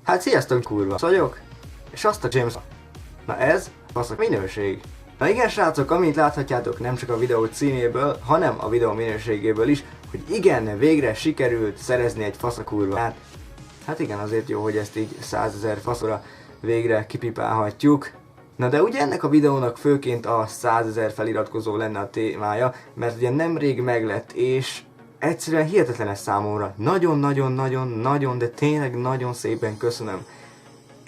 Hát sziasztok, kurva vagyok, és azt a James... Na ez, az a minőség. Na igen srácok, amint láthatjátok nem csak a videó címéből, hanem a videó minőségéből is, hogy igen, végre sikerült szerezni egy faszakurvát. Hát igen, azért jó, hogy ezt így 100 000 faszra végre kipipálhatjuk. Na de ugye ennek a videónak főként a 100 000 feliratkozó lenne a témája, mert ugye nemrég meglett, és egyszerűen hihetetlen ez számomra. Nagyon, de tényleg nagyon szépen köszönöm.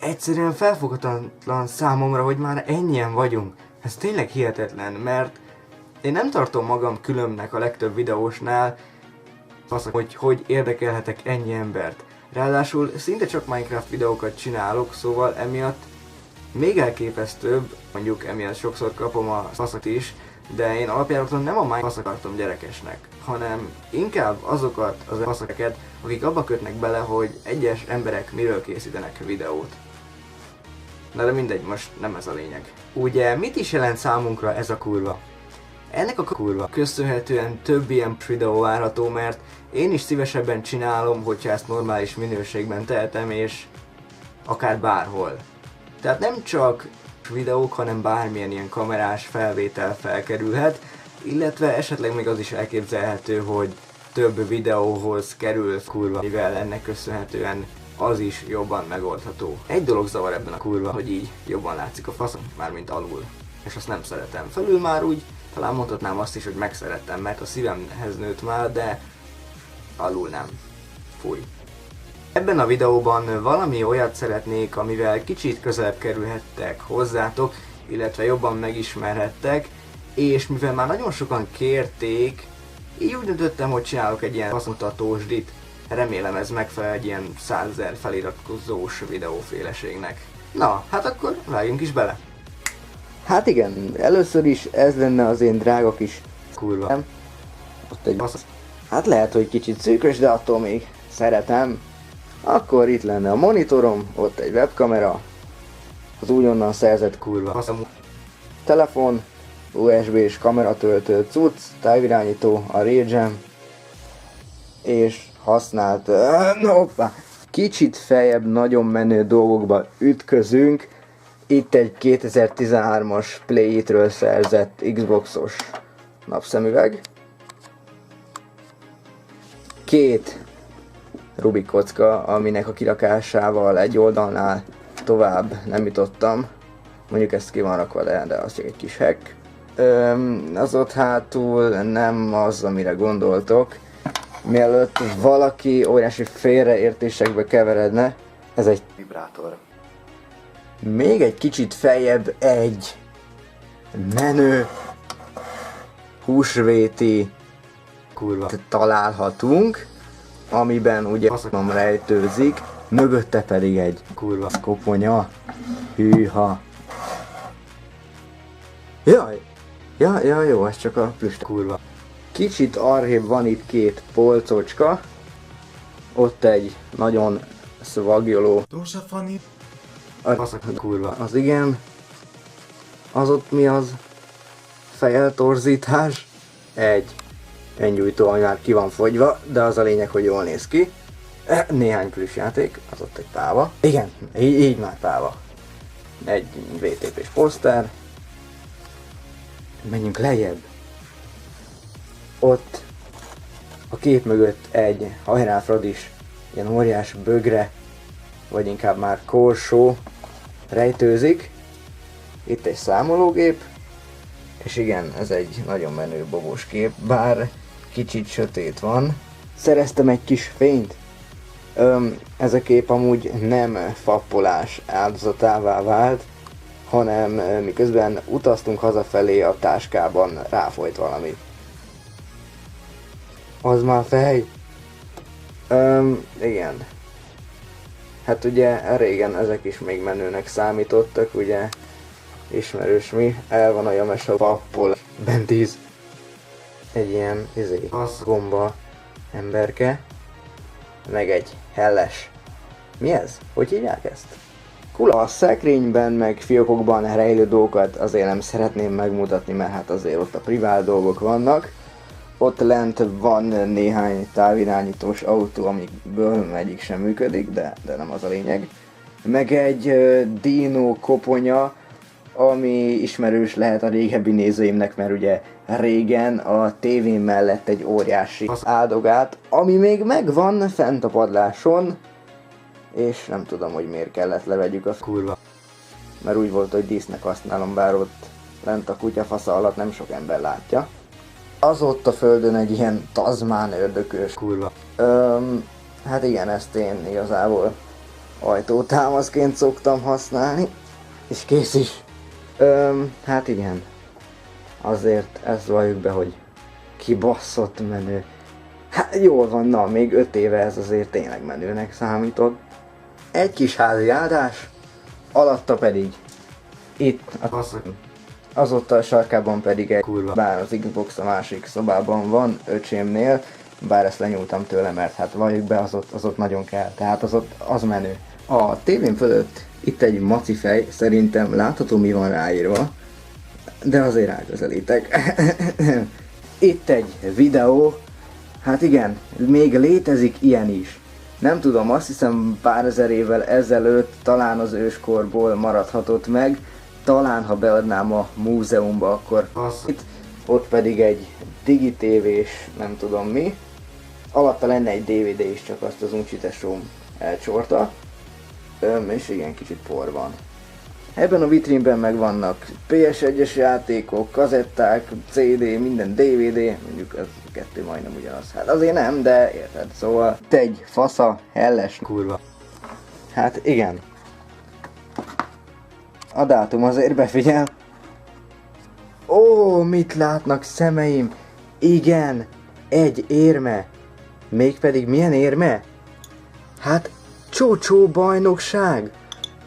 Egyszerűen felfoghatatlan számomra, hogy már ennyien vagyunk. Ez tényleg hihetetlen, mert én nem tartom magam különbnek a legtöbb videósnál, hogy érdekelhetek ennyi embert. Ráadásul szinte csak Minecraft videókat csinálok, szóval emiatt még elképesztőbb, mondjuk emiatt sokszor kapom a faszat is, de én alapjáraton nem a Minecraft akartam gyerekesnek, hanem inkább azokat az faszakeket, akik abba kötnek bele, hogy egyes emberek miről készítenek videót. Na de mindegy, most nem ez a lényeg. Ugye mit is jelent számunkra ez a kurva? Ennek a kurva köszönhetően több ilyen videó várható, mert én is szívesebben csinálom, hogyha ezt normális minőségben tehetem, és akár bárhol. Tehát nem csak videók, hanem bármilyen ilyen kamerás felvétel felkerülhet, illetve esetleg még az is elképzelhető, hogy több videóhoz kerül kurva, mivel ennek köszönhetően az is jobban megoldható. Egy dolog zavar ebben a kurva, hogy így jobban látszik a faszom, mármint alul. És azt nem szeretem. Felül már úgy, talán mondhatnám azt is, hogy megszerettem, mert a szívemhez nőtt már, de alul nem. Fúj. Ebben a videóban valami olyat szeretnék, amivel kicsit közelebb kerülhettek hozzátok, illetve jobban megismerhettek, és mivel már nagyon sokan kérték, így úgy döntöttem, hogy csinálok egy ilyen faszmutatósdit. Remélem ez megfelel egy ilyen 100 000 feliratkozós videóféleségnek. Na, hát akkor vágjunk is bele. Hát igen, először is ez lenne az én drága kis kurva. Ott egy basz. Hát lehet, hogy kicsit szűkös, de attól még szeretem. Akkor itt lenne a monitorom, ott egy webkamera, az újonnan szerzett kurva telefon, USB-s kameratöltő cucc, távirányító, a RayGem, és használt, kicsit feljebb nagyon menő dolgokba ütközünk. Itt egy 2013-as Play It-ről szerzett Xboxos napszemüveg. Két Rubik kocka, aminek a kirakásával egy oldalnál tovább nem jutottam. Mondjuk ezt ki van rakva, de az csak egy kis hack. Az ott hátul nem az, amire gondoltok. Mielőtt valaki óriási félreértésekbe keveredne, ez egy vibrátor. Még egy kicsit feljebb egy menő húsvéti kurva találhatunk, amiben ugye faszom rejtőzik, mögötte pedig egy kurva koponya. Hűha. Jaj, jó, ez csak a plüss kurva. Kicsit arrébb van itt két polcocska, ott egy nagyon szvagjoló. A kurva, az igen. Az ott mi az? Fejeltorzítás. Egy öngyújtó, ami már ki van fogyva, de az a lényeg, hogy jól néz ki. Néhány plusz játék, az ott egy páva. Igen, így már páva. Egy VTP-s poszter. Menjünk lejjebb. Ott a kép mögött egy hajráfradis, ilyen óriás bögre, vagy inkább már korsó rejtőzik. Itt egy számológép, és igen, ez egy nagyon menő bobos kép, bár kicsit sötét van. Szereztem egy kis fényt. Ez a kép amúgy nem fappolás áldozatává vált, hanem miközben utaztunk hazafelé, a táskában ráfolyt valami. Az már fej. Igen. Hát ugye régen ezek is még menőnek számítottak, ugye ismerős mi, el van a jamesa pappol, bent íz. Egy ilyen gomba emberke, meg egy helles. Mi ez? Hogy hívják ezt? Kula. A szekrényben meg fiókokban rejlő dolgokat azért nem szeretném megmutatni, mert hát azért ott a privát dolgok vannak. Ott lent van néhány távirányítós autó, amikből egyik sem működik, de nem az a lényeg. meg egy dino koponya, ami ismerős lehet a régebbi nézőimnek, mert ugye régen a tévén mellett egy óriási áldogát, ami még megvan fent a padláson, és nem tudom, hogy miért kellett levegyük azt kurva. Mert úgy volt, hogy dísznek használom, bár ott lent a kutyafasza alatt nem sok ember látja. Az ott a földön egy ilyen tazmán ördökös kurva. Hát igen, ezt én igazából ajtótámaszként szoktam használni, és kész is. Hát igen, azért ezt valljuk be, hogy kibaszott menő. Hát jól van, na, még 5 éve ez azért tényleg menőnek számított. Egy kis házi áldás, alatta pedig itt az ott a sarkában pedig egy kurva. Bár az Xbox a másik szobában van, öcsémnél, bár ezt lenyúltam tőle, mert hát valljuk be, az ott nagyon kell, tehát az menő. A tévén fölött itt egy macifej, szerintem látható, mi van ráírva, de azért ráközelítek. Itt egy videó, hát igen, még létezik ilyen is. Nem tudom, azt hiszem pár ezer évvel ezelőtt talán az őskorból maradhatott meg, talán ha beadnám a múzeumba, akkor itt, ott pedig egy digitévés, nem tudom mi. Alatta lenne egy DVD is, csak azt az uncsitesóm elcsorta. És igen, kicsit por van. Ebben a vitrínben meg vannak PS1-es játékok, kazetták, CD, minden DVD, mondjuk az kettő majdnem ugyanaz. Hát azért nem, de érted, szóval egy fasza, helles kurva. Hát igen. A dátum azért befigyel. Ó, mit látnak szemeim? Igen, egy érme. Mégpedig milyen érme? Hát Csócsó bajnokság,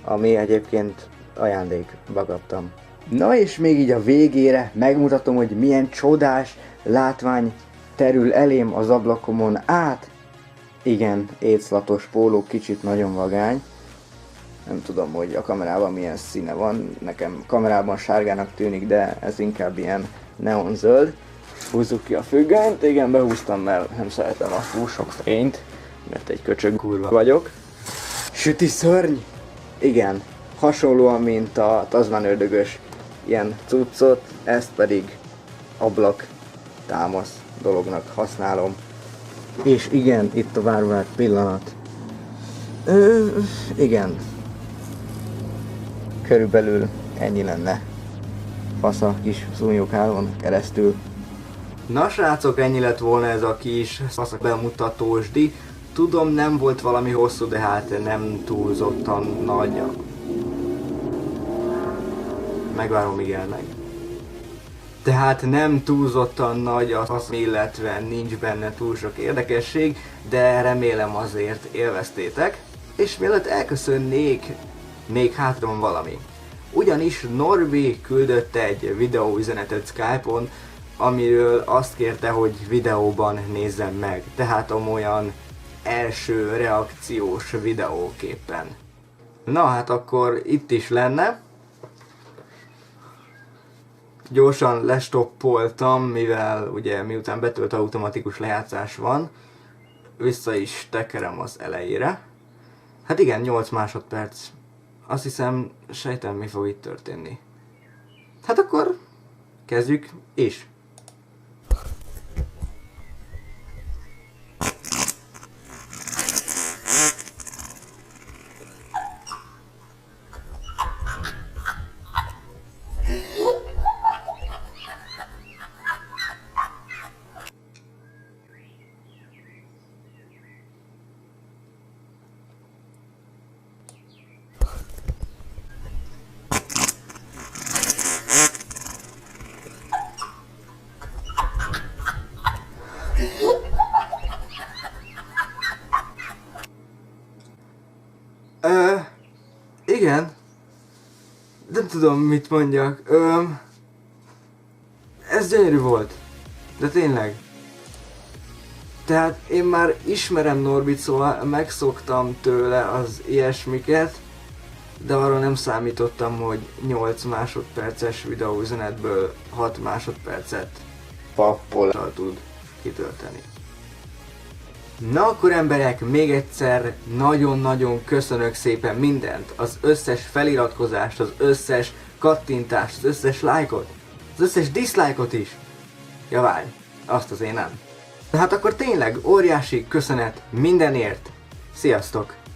ami egyébként ajándékba kaptam. Na és még így a végére megmutatom, hogy milyen csodás látvány terül elém az ablakomon át. Igen, éclatos póló, kicsit nagyon vagány. Nem tudom, hogy a kamerában milyen színe van, nekem kamerában sárgának tűnik, de ez inkább ilyen neonzöld. Húzzuk ki a függönyt, igen, behúztam, mert nem szeretem a túl sok fényt, mert egy köcsög kurva vagyok. Süti szörny! Igen, hasonlóan, mint a Tazmán ördögös ilyen cuccot, ezt pedig ablak támasz dolognak használom. És igen, itt a várvárt pillanat. Igen. Körülbelül ennyi lenne. Fasza kis szúnyogálon keresztül. Na srácok, ennyi lett volna ez a kis fasza bemutatósdi. Tudom, nem volt valami hosszú, de hát nem túlzottan nagy. Megvárom, míg elmegy. Tehát nem túlzottan nagy a fasz, illetve nincs benne túl sok érdekesség, de remélem azért élveztétek. És mielőtt elköszönnék, még hátra van valami. Ugyanis Norbi küldött egy videóüzenetet Skype-on, amiről azt kérte, hogy videóban nézzem meg. Tehát amolyan első reakciós videóképpen. Na hát akkor itt is lenne. Gyorsan lestoppoltam, mivel ugye miután betölt automatikus lejátszás van, vissza is tekerem az elejére. Hát igen, 8 másodperc. Azt hiszem, sejtem, mi fog itt történni. Hát akkor kezdjük is. Igen. Nem tudom, mit mondjak. Ez gyönyörű volt. De tényleg. Tehát én már ismerem Norbit, szóval megszoktam tőle az ilyesmiket, de arra nem számítottam, hogy 8 másodperces videóüzenetből 6 másodpercet pappollal tud kitölteni. Na akkor emberek, még egyszer nagyon-nagyon köszönök szépen mindent, az összes feliratkozást, az összes kattintást, az összes lájkot, az összes dislike-ot is. Ja várj, azt az én nem. Tehát akkor tényleg óriási köszönet mindenért. Sziasztok!